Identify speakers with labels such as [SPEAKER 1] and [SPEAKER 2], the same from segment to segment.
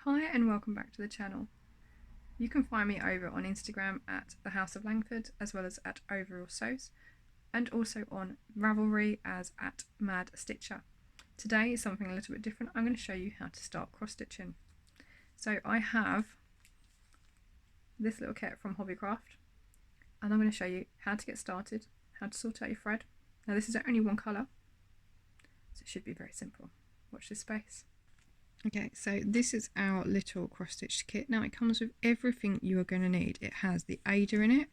[SPEAKER 1] Hi and welcome back to the channel. You can find me over on Instagram at the House of Langford, as well as at Overall Sews, and also on Ravelry as at Mad Stitcher. Today is something a little bit different. I'm going to show you how to start cross stitching. So I have this little kit from Hobbycraft, and I'm going to show you how to get started, how to sort out your thread. Now this is only one colour, so it should be very simple. Watch this space. Okay, so this is our little cross stitch kit. Now it comes with everything you are going to need. It has the aider in it,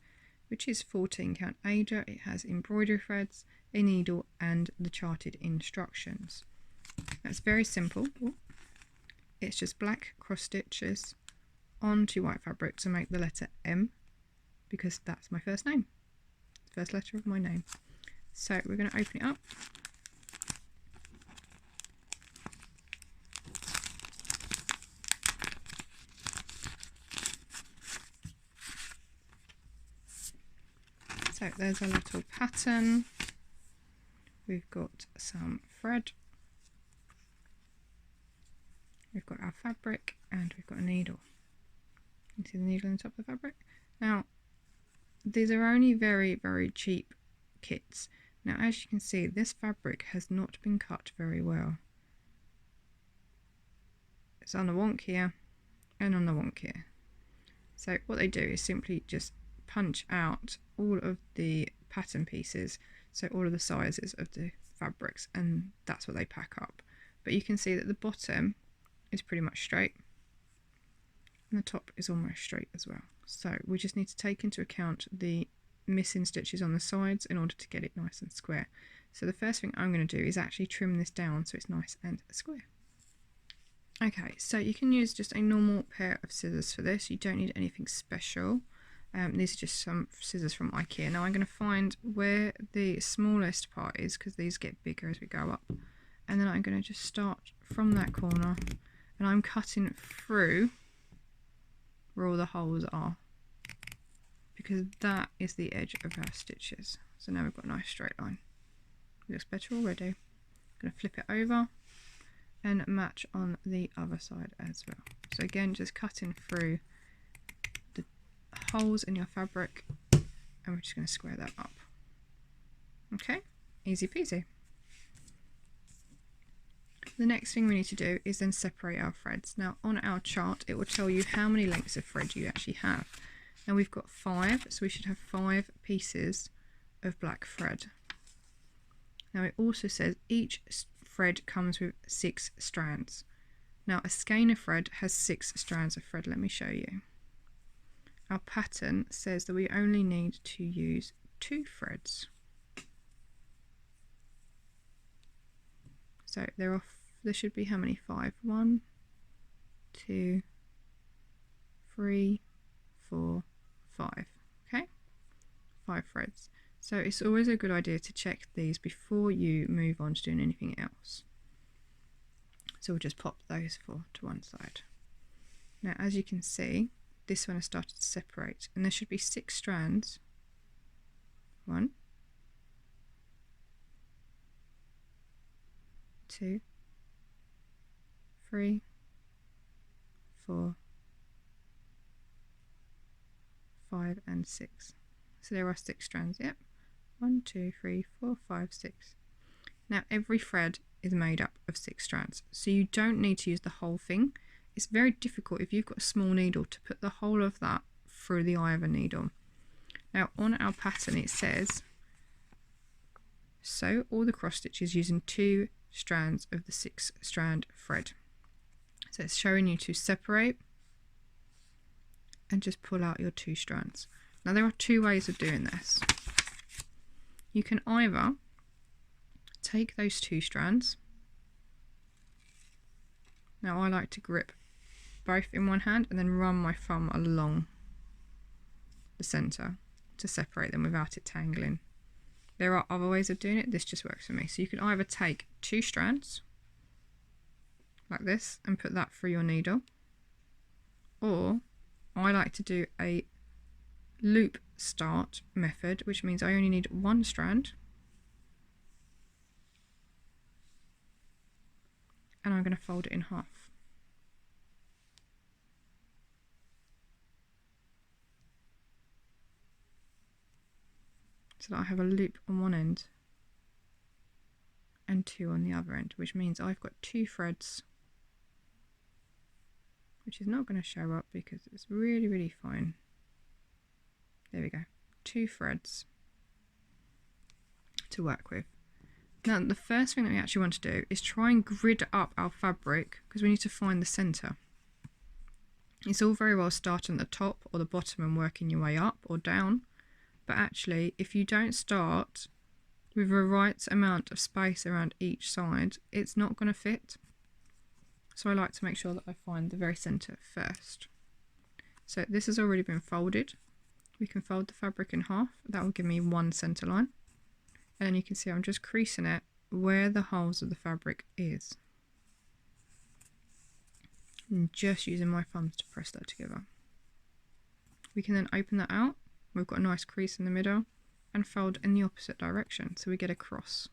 [SPEAKER 1] which is 14 count aider. It has embroidery threads, a needle, and the charted instructions. That's very simple. It's just black cross stitches onto white fabric to make the letter M, because that's my first name, first letter of my name. So we're going to open it up. So there's a little pattern, we've got some thread, we've got our fabric, and we've got a needle. You see the needle on top of the fabric? Now these are only very cheap kits. Now as you can see, this fabric has not been cut very well. It's on the wonk here and on the wonk here. So what they do is simply just punch out all of the pattern pieces, so all of the sizes of the fabrics, and that's what they pack up. But you can see that the bottom is pretty much straight and the top is almost straight as well. So we just need to take into account the missing stitches on the sides in order to get it nice and square. So the first thing I'm going to do is actually trim this down so it's nice and square. Okay, so you can use just a normal pair of scissors for this. You don't need anything special. These are just some scissors from IKEA. Now I'm going to find where the smallest part is, because these get bigger as we go up. And then I'm going to just start from that corner, and I'm cutting through where all the holes are, because that is the edge of our stitches. So now we've got a nice straight line. It looks better already. I'm going to flip it over and match on the other side as well. So again, just cutting through the holes in your fabric, and we're just going to square that up. Okay, easy peasy. The next thing we need to do is then separate our threads. Now on our chart it will tell you how many lengths of thread you actually have. Now we've got 5, so we should have 5 pieces of black thread. Now it also says each thread comes with 6 strands. Now a skein of thread has 6 strands of thread. Let me show you. Our pattern says that we only need to use 2 threads. So there should be how many? 5. 1, 2, 3, 4, 5. Okay, 5 threads. So it's always a good idea to check these before you move on to doing anything else. So we'll just pop those to one side. Now as you can see, this one has started to separate, and there should be 6 strands. 1, 2, 3, 4, 5, and 6. So there are 6 strands. Yep. 1, 2, 3, 4, 5, 6. Now every thread is made up of 6 strands, so you don't need to use the whole thing. It's very difficult if you've got a small needle to put the whole of that through the eye of a needle. Now on our pattern it says, sew all the cross stitches using 2 strands of the 6 strand thread. So it's showing you to separate and just pull out your 2 strands. Now there are 2 ways of doing this. You can either take those 2 strands. Now I like to grip both in one hand and then run my thumb along the centre to separate them without it tangling. There are other ways of doing it, this just works for me. So you can either take 2 strands like this and put that through your needle, or I like to do a loop start method, which means I only need 1 strand, and I'm going to fold it in half. so that I have a loop on one end and 2 on the other end, which means I've got 2 threads, which is not going to show up because it's really fine. There we go, 2 threads to work with. Now the first thing that we actually want to do is try and grid up our fabric, because we need to find the centre. It's all very well starting at the top or the bottom and working your way up or down, but actually if you don't start with the right amount of space around each side, it's not going to fit. So I like to make sure that I find the very centre first. So this has already been folded. We can fold the fabric in half. That will give me one centre line. And then you can see I'm just creasing it where the holes of the fabric is. And just using my thumbs to press that together. We can then open that out. We've got a nice crease in the middle and fold in the opposite direction, so we get a cross.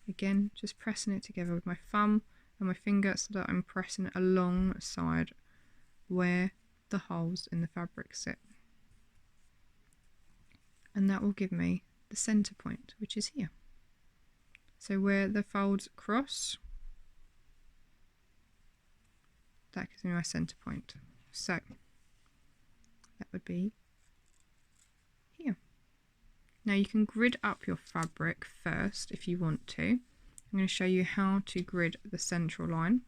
[SPEAKER 1] Again, just pressing it together with my thumb and my finger so that I'm pressing it alongside where the holes in the fabric sit. And that will give me the centre point, which is here. So where the folds cross, that gives me my centre point. So that would be here. Now you can grid up your fabric first if you want to. I'm going to show you how to grid the central line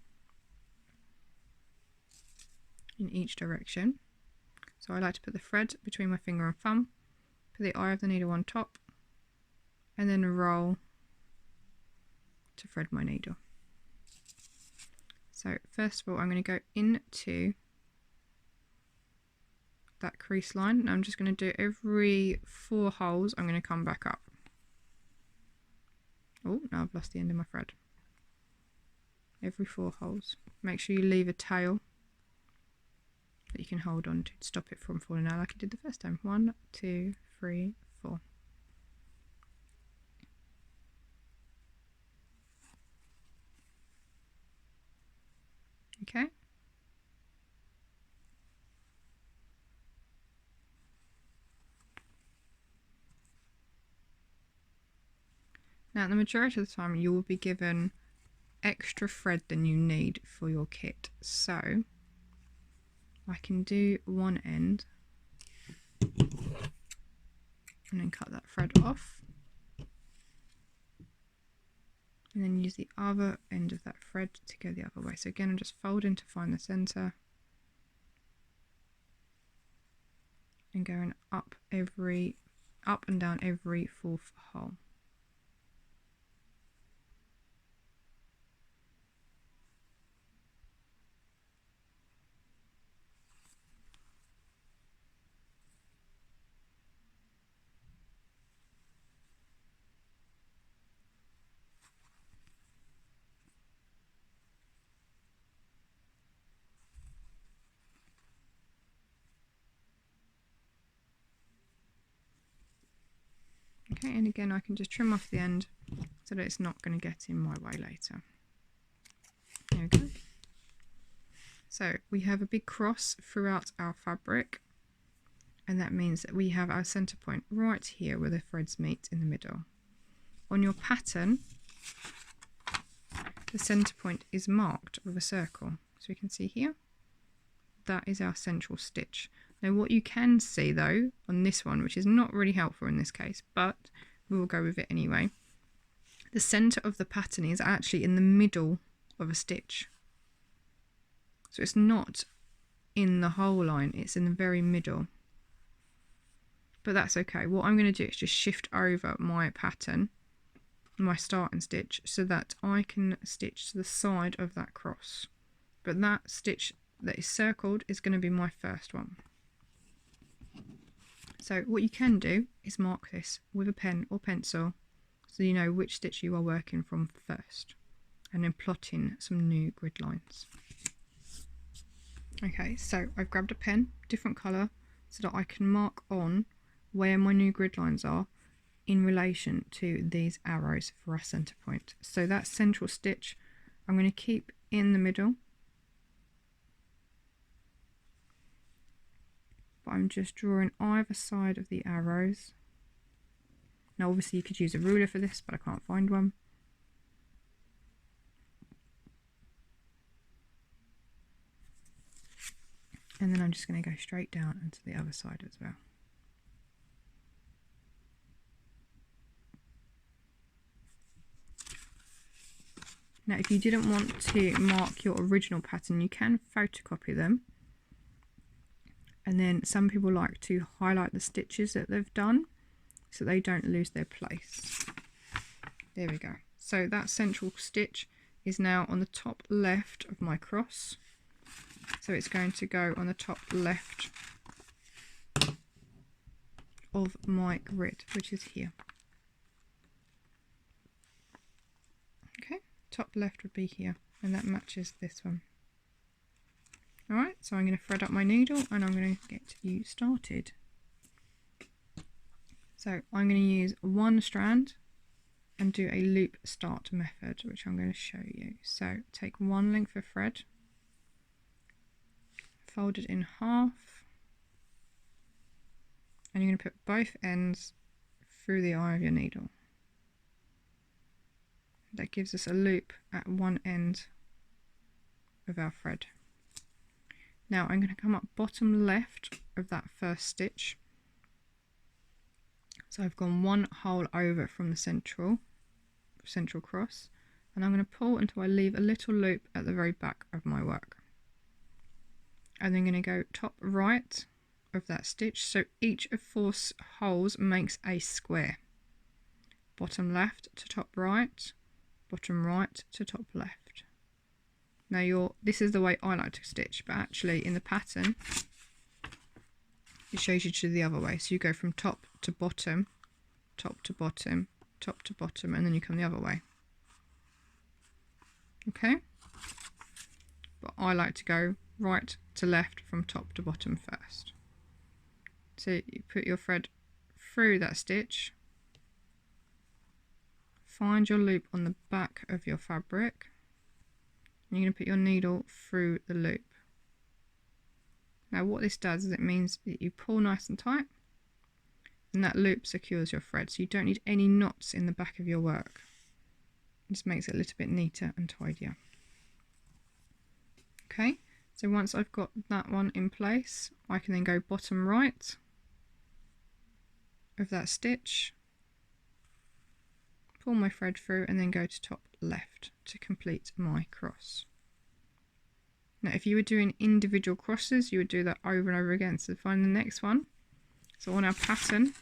[SPEAKER 1] in each direction. So I like to put the thread between my finger and thumb, put the eye of the needle on top, and then roll to thread my needle. So first of all, I'm going to go into that crease line, and I'm just going to do every 4 holes. I'm going to come back up. Oh, now I've lost the end of my thread. Every 4 holes. Make sure you leave a tail that you can hold on to stop it from falling out like I did the first time. 1, 2, 3, 4. Okay. Now the majority of the time you will be given extra thread than you need for your kit. So I can do one end and then cut that thread off. And then use the other end of that thread to go the other way. So again, I'm just folding to find the centre and going up and down every 4th hole. Okay, and again I can just trim off the end so that it's not going to get in my way later. There we go. So we have a big cross throughout our fabric, and that means that we have our centre point right here where the threads meet in the middle. On your pattern, the centre point is marked with a circle. So we can see here, that is our central stitch. Now what you can see though on this one, which is not really helpful in this case, but we will go with it anyway, the centre of the pattern is actually in the middle of a stitch. So it's not in the whole line, it's in the very middle. But that's okay. What I'm going to do is just shift over my pattern, my starting stitch, so that I can stitch to the side of that cross. But that stitch that is circled is going to be my first one. So what you can do is mark this with a pen or pencil so you know which stitch you are working from first, and then plot in some new grid lines. Okay, so I've grabbed a pen, different colour, so that I can mark on where my new grid lines are in relation to these arrows for our centre point. So that central stitch I'm going to keep in the middle, but I'm just drawing either side of the arrows. Now obviously you could use a ruler for this, but I can't find one. And then I'm just going to go straight down into the other side as well. Now if you didn't want to mark your original pattern, you can photocopy them. And then some people like to highlight the stitches that they've done so they don't lose their place. There we go. So that central stitch is now on the top left of my cross. So it's going to go on the top left of my grid, which is here. Okay, top left would be here, and that matches this one. Alright, so I'm going to thread up my needle and I'm going to get you started. So I'm going to use one strand and do a loop start method, which I'm going to show you. So take one length of thread, fold it in half, and you're going to put both ends through the eye of your needle. That gives us a loop at one end of our thread. Now I'm going to come up bottom left of that first stitch. So I've gone one hole over from the central cross, and I'm going to pull until I leave a little loop at the very back of my work. And then I'm going to go top right of that stitch, so each of 4 holes makes a square. Bottom left to top right, bottom right to top left. Now this is the way I like to stitch, but actually in the pattern it shows you to the other way. So you go from top to bottom, top to bottom, top to bottom, and then you come the other way. Okay? But I like to go right to left from top to bottom first. So you put your thread through that stitch, find your loop on the back of your fabric, and you're going to put your needle through the loop. Now what this does is it means that you pull nice and tight, and that loop secures your thread, so you don't need any knots in the back of your work. It just makes it a little bit neater and tidier. Okay, so once I've got that one in place, I can then go bottom right of that stitch, pull my thread through, and then go to top left to complete my cross. Now if you were doing individual crosses, you would do that over and over again. So find the next one. So on our pattern,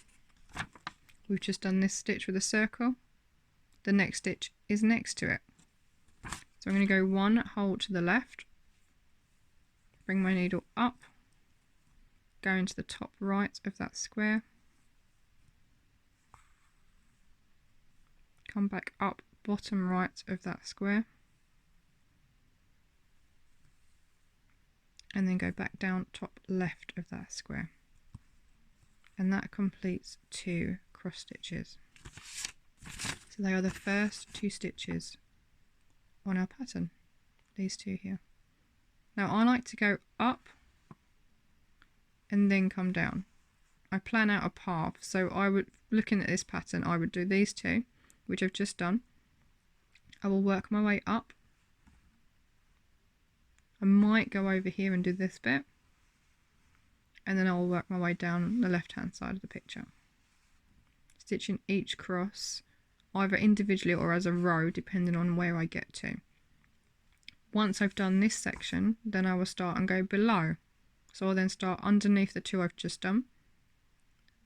[SPEAKER 1] we've just done this stitch with a circle. The next stitch is next to it. So I'm going to go one hole to the left, bring my needle up, go into the top right of that square, come back up bottom right of that square, and then go back down top left of that square. And that completes 2 cross stitches. So they are the first 2 stitches on our pattern, these 2 here. Now I like to go up and then come down. I plan out a path, so I would, looking at this pattern, I would do these 2, which I've just done. I will work my way up. I might go over here and do this bit, and then I'll work my way down the left hand side of the picture, stitching each cross either individually or as a row depending on where I get to. Once I've done this section, then I will start and go below. So I'll then start underneath the 2 I've just done,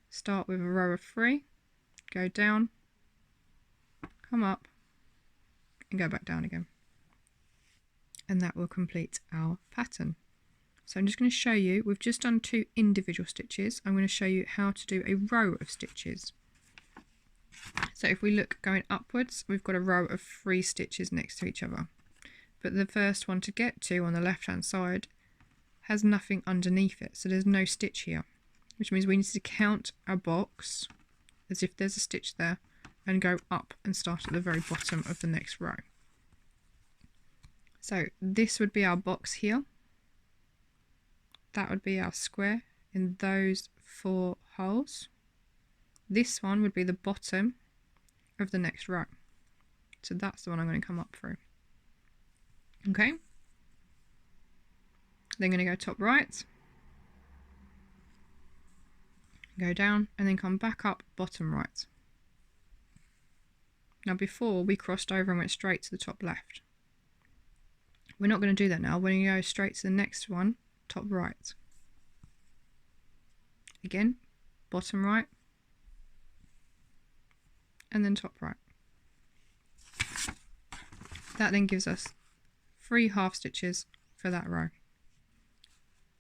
[SPEAKER 1] start with a row of 3, go down, come up and go back down again, and that will complete our pattern. So I'm just going to show you, we've just done 2 individual stitches. I'm going to show you how to do a row of stitches. So if we look going upwards, we've got a row of 3 stitches next to each other, but the first one to get to on the left hand side has nothing underneath it, so there's no stitch here, which means we need to count our box as if there's a stitch there and go up and start at the very bottom of the next row. So this would be our box here, that would be our square in those 4 holes. This one would be the bottom of the next row. So that's the one I'm going to come up through. Okay. Then going to go top right, go down, and then come back up bottom right. Now before we crossed over and went straight to the top left. We're not going to do that now. We're going to go straight to the next one, top right. Again, bottom right, and then top right. That then gives us 3 half stitches for that row.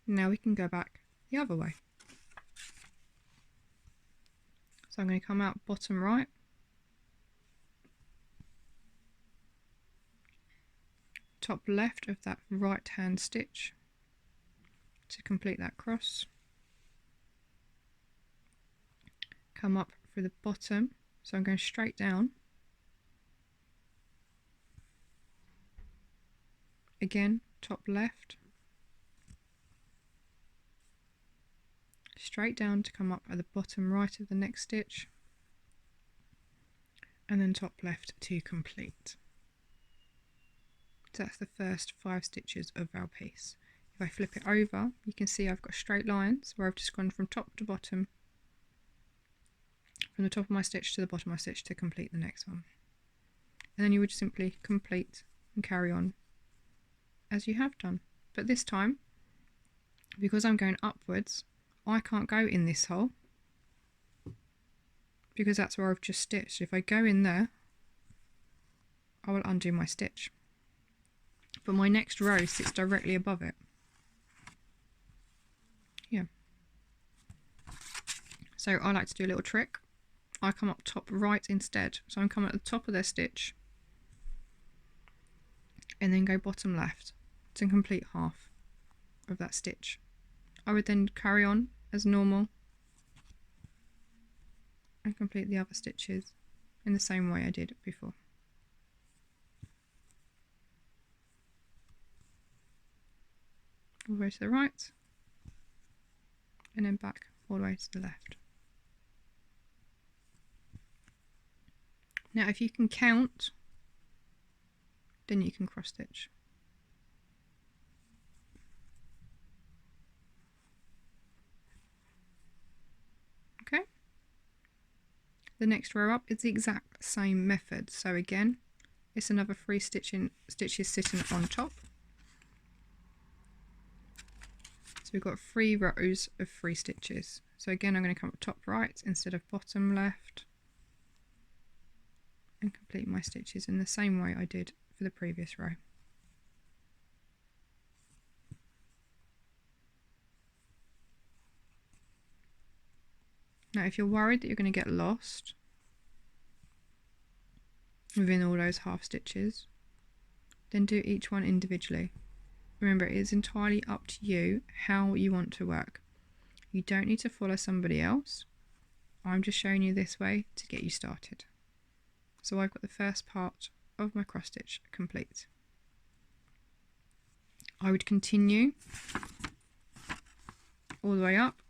[SPEAKER 1] Now we can go back the other way. So I'm going to come out bottom right, top left of that right hand stitch to complete that cross, come up through the bottom, so I'm going straight down, again top left, straight down to come up at the bottom right of the next stitch, and then top left to complete. So that's the first 5 stitches of our piece. If I flip it over, you can see I've got straight lines where I've just gone from top to bottom, from the top of my stitch to the bottom of my stitch to complete the next one. And then you would simply complete and carry on as you have done. But this time, because I'm going upwards, I can't go in this hole because that's where I've just stitched. If I go in there, I will undo my stitch. But my next row sits directly above it. Yeah. So I like to do a little trick. I come up top right instead. So I'm coming at the top of their stitch and then go bottom left to complete half of that stitch. I would then carry on as normal and complete the other stitches in the same way I did before. All the way to the right and then back all the way to the left. Now if you can count, then you can cross stitch. Okay. The next row up is the exact same method. So again, it's another 3 stitches sitting on top. So we've got 3 rows of 3 stitches. So again, I'm going to come up top right instead of bottom left and complete my stitches in the same way I did for the previous row. Now if you're worried that you're going to get lost within all those half stitches, then do each one individually. Remember, it is entirely up to you how you want to work. You don't need to follow somebody else. I'm just showing you this way to get you started. So I've got the first part of my cross stitch complete. I would continue all the way up.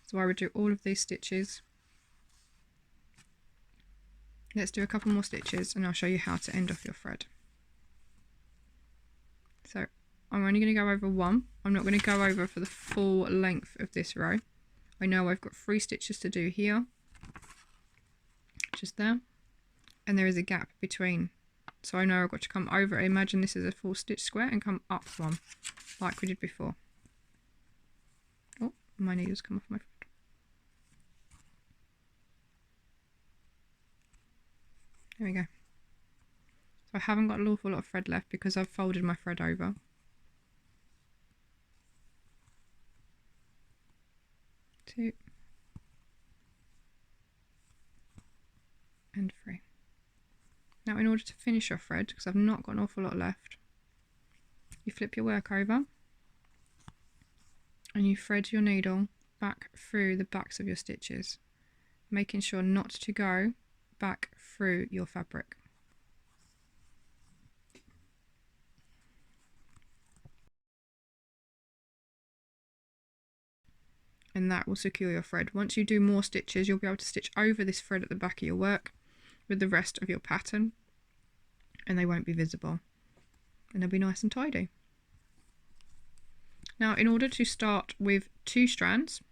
[SPEAKER 1] So I would do all of these stitches. Let's do a couple more stitches and I'll show you how to end off your thread. So I'm only going to go over 1. I'm not going to go over for the full length of this row. I know I've got 3 stitches to do here, just there, and there is a gap between. So I know I've got to come over. Imagine this is a full stitch square and come up 1, like we did before. Oh, my needle's come off my thread. There we go. So I haven't got an awful lot of thread left because I've folded my thread over. 2 and 3. Now in order to finish your thread, because I've not got an awful lot left, you flip your work over and you thread your needle back through the backs of your stitches, making sure not to go back through your fabric. and that will secure your thread. Once you do more stitches, you'll be able to stitch over this thread at the back of your work with the rest of your pattern, and they won't be visible, and they'll be nice and tidy. Now, in order to start with 2 strands,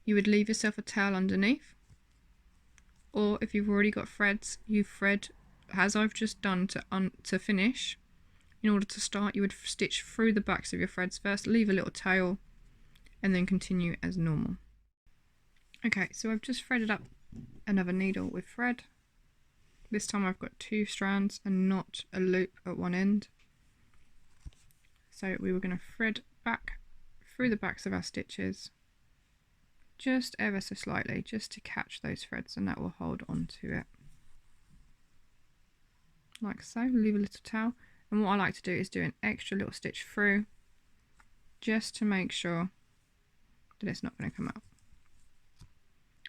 [SPEAKER 1] you would leave yourself a tail underneath, or if you've already got threads, you thread as I've just done to finish. In order to start, you would stitch through the backs of your threads first, leave a little tail, and then continue as normal. Okay, so I've just threaded up another needle with thread. This time I've got 2 strands and not a loop at one end. So we were going to thread back through the backs of our stitches, just ever so slightly, just to catch those threads, and that will hold on to it. Like so, leave a little tail. And what I like to do is do an extra little stitch through, just to make sure that it's not going to come out.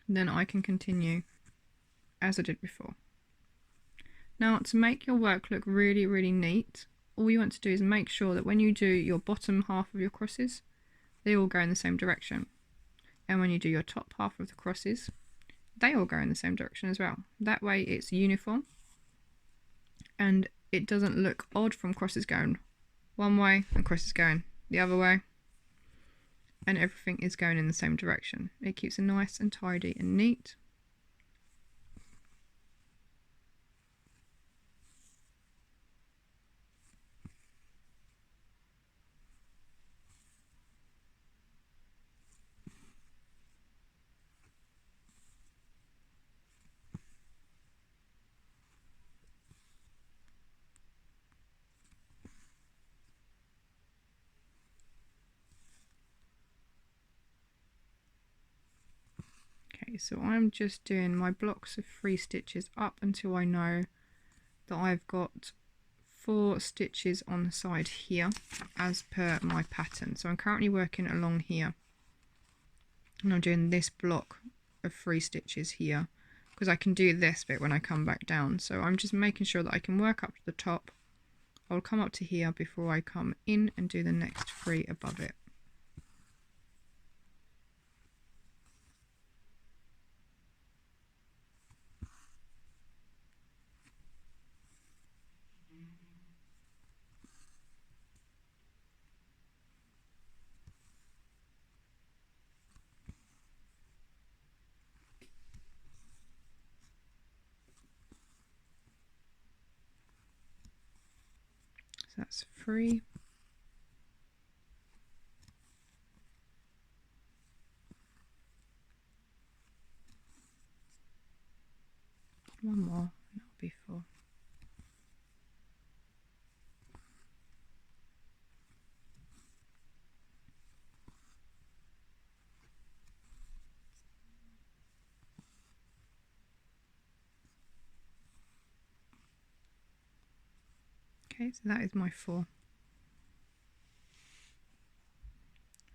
[SPEAKER 1] Then I can continue as I did before. Now, to make your work look really, really neat, all you want to do is make sure that when you do your bottom half of your crosses, they all go in the same direction. And when you do your top half of the crosses, they all go in the same direction as well. That way it's uniform, and it doesn't look odd from crosses going one way and crosses going the other way, and everything is going in the same direction. It keeps it nice and tidy and neat. Okay, so I'm just doing my blocks of 3 stitches up until I know that I've got 4 stitches on the side here as per my pattern. So I'm currently working along here, and I'm doing this block of 3 stitches here because I can do this bit when I come back down. So I'm just making sure that I can work up to the top. I'll come up to here before I come in and do the next 3 above it. That's 3. One more, and that'll be 4. Okay, so that is my 4.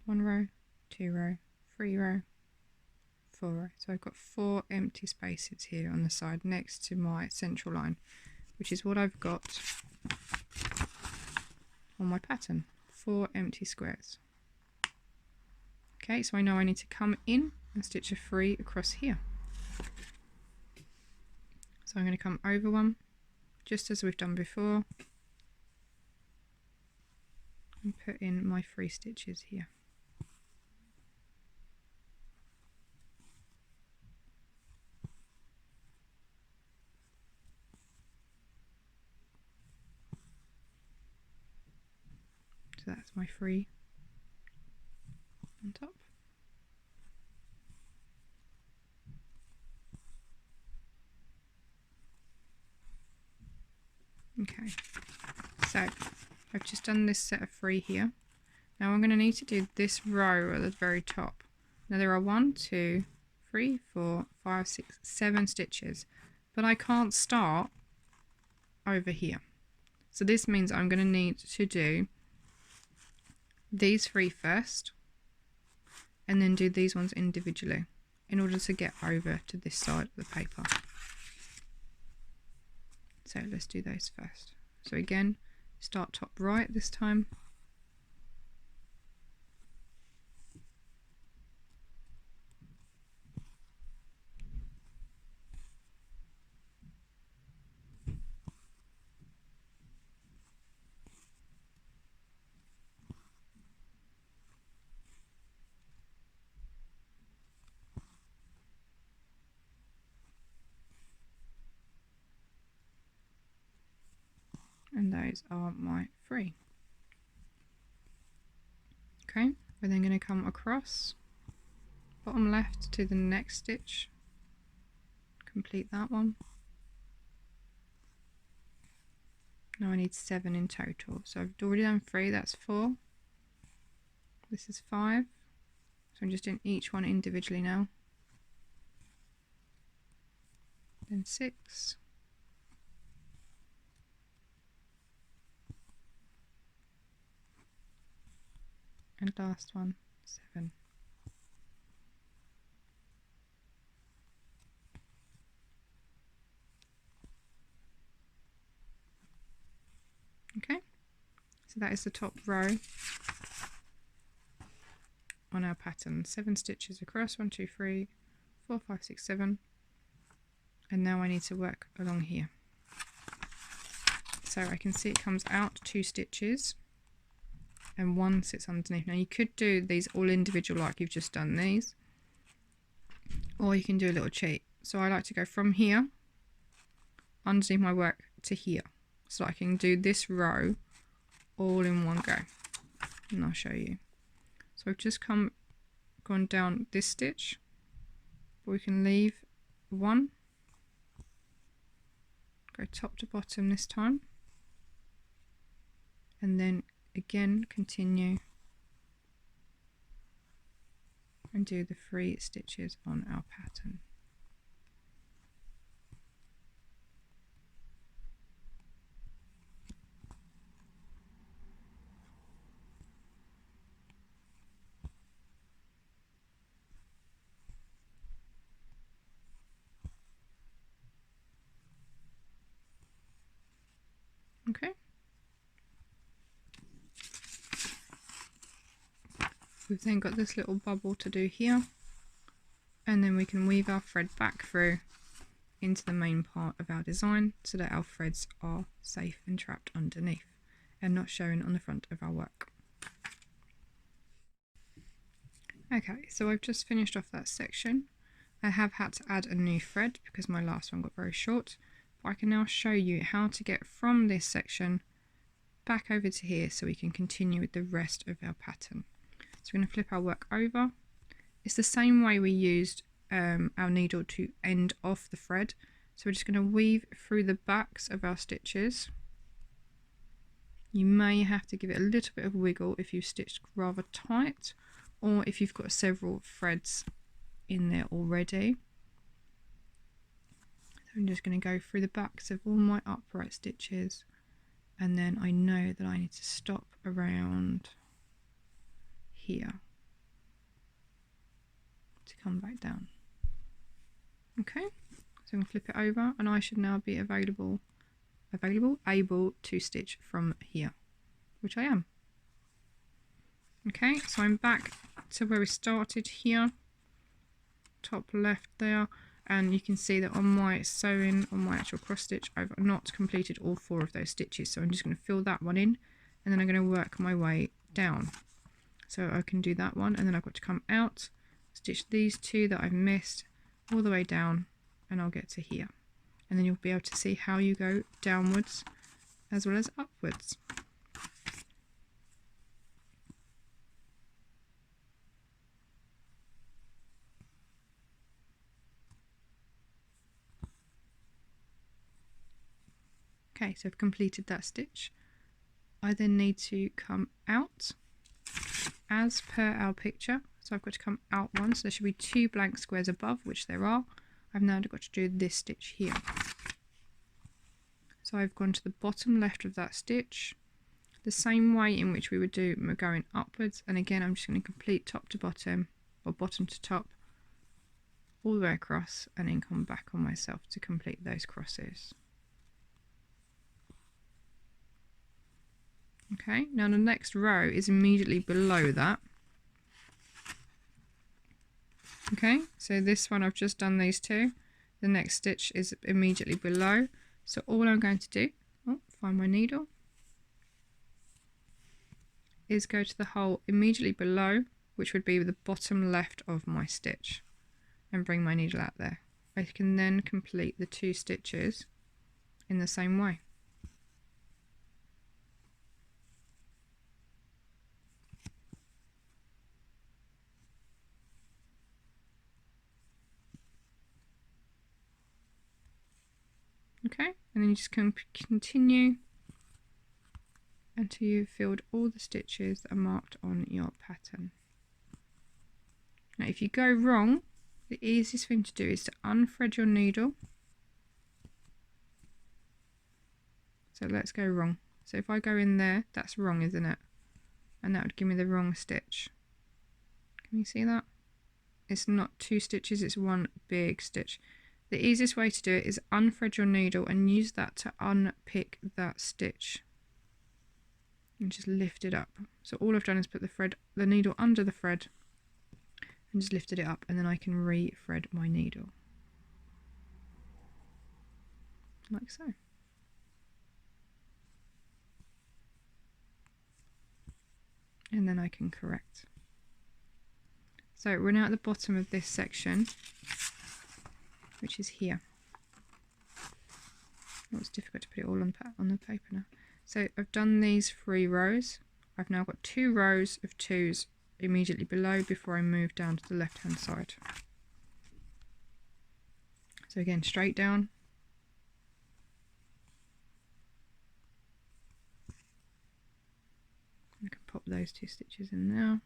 [SPEAKER 1] 1 row, 2 row, 3 row, 4 row. So I've got 4 empty spaces here on the side next to my central line, which is what I've got on my pattern. 4 empty squares. Okay, so I know I need to come in and stitch a 3 across here. So I'm going to come over one, just as we've done before, and put in my 3 stitches here. So that's my 3 on top. Okay, so I've just done this set of 3 here. Now I'm going to need to do this row at the very top. Now there are 1, 2, 3, 4, 5, 6, 7 stitches, but I can't start over here. So this means I'm going to need to do these 3 first, and then do these ones individually in order to get over to this side of the paper. So let's do those first. So again, start top right this time. those are my 3. Okay, we're then going to come across bottom left to the next stitch, complete that one. Now I need 7 in total, so I've already done 3, that's 4, this is 5, so I'm just doing each one individually now, then 6, and last one, 7. Okay, so that is the top row on our pattern. 7 stitches across, 1, 2, 3, 4, 5, 6, 7, and now I need to work along here. So I can see it comes out 2 stitches and 1 sits underneath. Now you could do these all individual like you've just done these, or you can do a little cheat. So I like to go from here underneath my work to here, so I can do this row all in one go, and I'll show you. So I've just gone down this stitch, but we can leave 1, go top to bottom this time, and then again continue and do the 3 stitches on our pattern. Okay. We've then got this little bubble to do here, and then we can weave our thread back through into the main part of our design so that our threads are safe and trapped underneath and not showing on the front of our work. Okay, so I've just finished off that section. I have had to add a new thread because my last one got very short, but I can now show you how to get from this section back over to here so we can continue with the rest of our pattern. So we're going to flip our work over. It's the same way we used our needle to end off the thread. So we're just going to weave through the backs of our stitches. You may have to give it a little bit of wiggle if you've stitched rather tight, or if you've got several threads in there already. So I'm just going to go through the backs of all my upright stitches, and then I know that I need to stop around here to come back down. Okay, so I'm going to flip it over, and I should now be able to stitch from here, which I am. Okay, so I'm back to where we started here, top left there, and you can see that on my sewing, on my actual cross stitch, I've not completed all 4 of those stitches, so I'm just going to fill that one in, and then I'm going to work my way down. So I can do that one, and then I've got to come out, stitch these 2 that I've missed all the way down, and I'll get to here, and then you'll be able to see how you go downwards as well as upwards. Okay, so I've completed that stitch. I then need to come out as per our picture. So I've got to come out one, so there should be 2 blank squares above, which there are. I've now got to do this stitch here. So I've gone to the bottom left of that stitch, the same way in which we would do going upwards, and again I'm just going to complete top to bottom, or bottom to top, all the way across, and then come back on myself to complete those crosses. Okay, now the next row is immediately below that. Okay, so this one I've just done these 2. The next stitch is immediately below. So all I'm going to do, find my needle, is go to the hole immediately below, which would be the bottom left of my stitch, and bring my needle out there. I can then complete the 2 stitches in the same way. Okay, and then you just can continue until you've filled all the stitches that are marked on your pattern. Now if you go wrong, the easiest thing to do is to unthread your needle. So let's go wrong. So if I go in there, that's wrong, isn't it? And that would give me the wrong stitch. Can you see that? It's not 2 stitches, it's 1 big stitch. The easiest way to do it is unthread your needle and use that to unpick that stitch. And just lift it up. So all I've done is put the needle under the thread and just lifted it up, and then I can re-thread my needle. Like so. And then I can correct. So we're now at the bottom of this section, which is here. Oh, it's difficult to put it all on the paper now. So I've done these 3 rows. I've now got 2 rows of 2s immediately below before I move down to the left hand side. So again, straight down. I can pop those 2 stitches in now.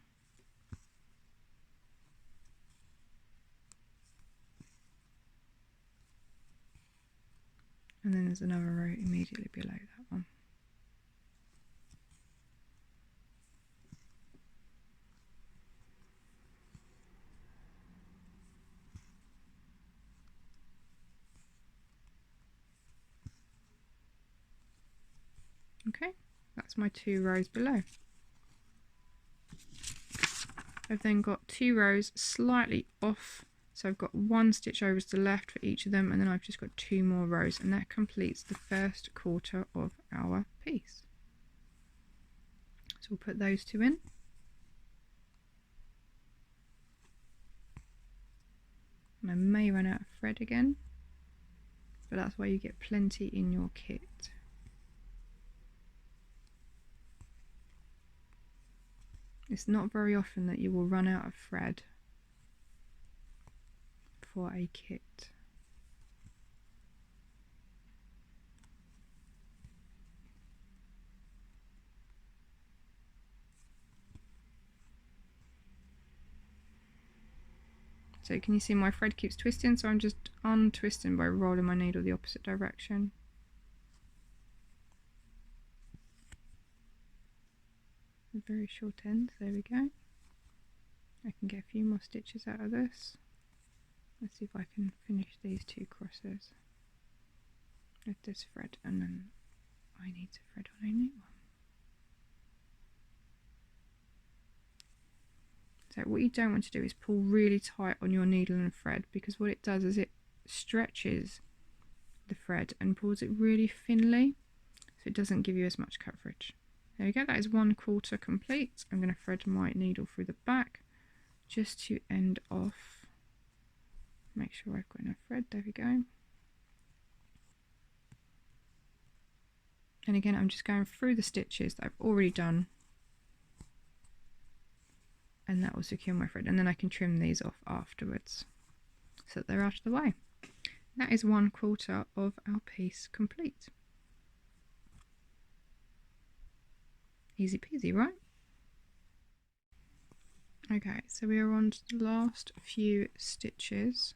[SPEAKER 1] And then there's another row immediately below that one. Okay, that's my 2 rows below. I've then got 2 rows slightly off, so I've got 1 stitch over to the left for each of them, and then I've just got 2 more rows, and that completes the first quarter of our piece. So we'll put those 2 in. And I may run out of thread again, but that's why you get plenty in your kit. It's not very often that you will run out of thread for a kit. So can you see my thread keeps twisting, so I'm just untwisting by rolling my needle the opposite direction. A very short end, there we go. I can get a few more stitches out of this. Let's see if I can finish these 2 crosses with this thread, and then I need to thread on a new one. So what you don't want to do is pull really tight on your needle and thread, because what it does is it stretches the thread and pulls it really thinly, so it doesn't give you as much coverage. There we go, that is 1 quarter complete. I'm going to thread my needle through the back just to end off. Make sure I've got enough thread, there we go. And again, I'm just going through the stitches that I've already done, and that will secure my thread, and then I can trim these off afterwards so that they're out of the way. That is 1 quarter of our piece complete. Easy peasy, right? Okay, so we are on to the last few stitches.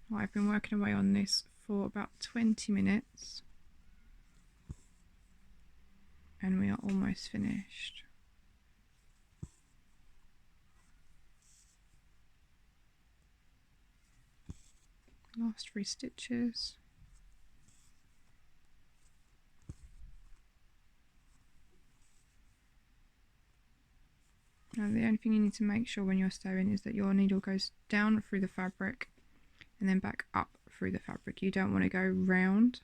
[SPEAKER 1] Well, I've been working away on this for about 20 minutes and we are almost finished. Last 3 stitches. Now the only thing you need to make sure when you're sewing is that your needle goes down through the fabric and then back up through the fabric. You don't want to go round.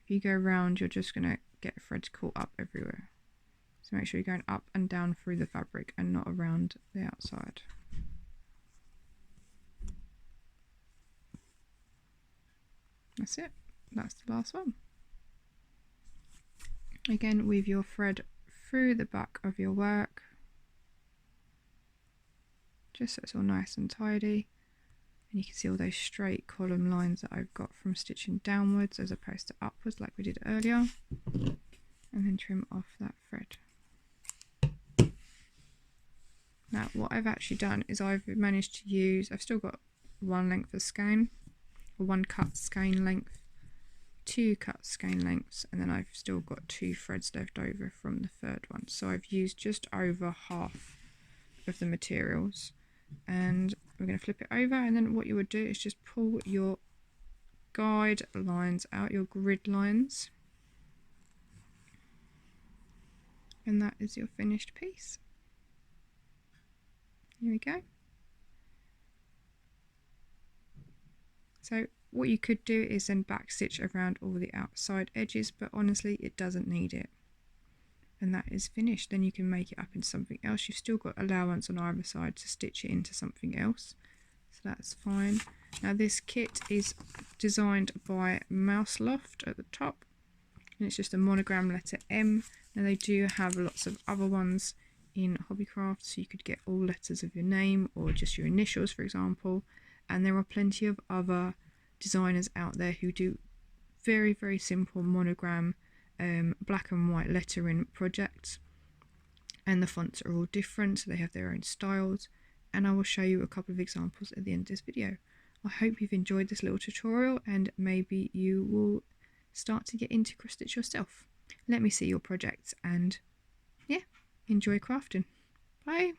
[SPEAKER 1] If you go round, you're just going to get threads caught up everywhere. So make sure you're going up and down through the fabric and not around the outside. That's it. That's the last one. Again, weave your thread through the back of your work, just so it's all nice and tidy. And you can see all those straight column lines that I've got from stitching downwards as opposed to upwards like we did earlier. And then trim off that thread. Now what I've actually done is I've managed to use, I've still got one length of skein, or one cut skein length, two cut skein lengths, and then I've still got 2 threads left over from the third one. So I've used just over half of the materials, and we're going to flip it over, and then what you would do is just pull your guide lines out, your grid lines, and that is your finished piece. Here we go. So what you could do is then back stitch around all the outside edges, but honestly it doesn't need it. And that is finished. Then you can make it up into something else. You've still got allowance on either side to stitch it into something else, so that's fine. Now this kit is designed by Mouse Loft at the top, and it's just a monogram letter M. Now they do have lots of other ones in Hobbycraft, so you could get all letters of your name or just your initials, for example. And there are plenty of other designers out there who do very, very simple monogram black and white lettering projects, and the fonts are all different, so they have their own styles, and I will show you a couple of examples at the end of this video. I hope you've enjoyed this little tutorial, and maybe you will start to get into cross stitch yourself. Let me see your projects, and yeah, enjoy crafting. Bye.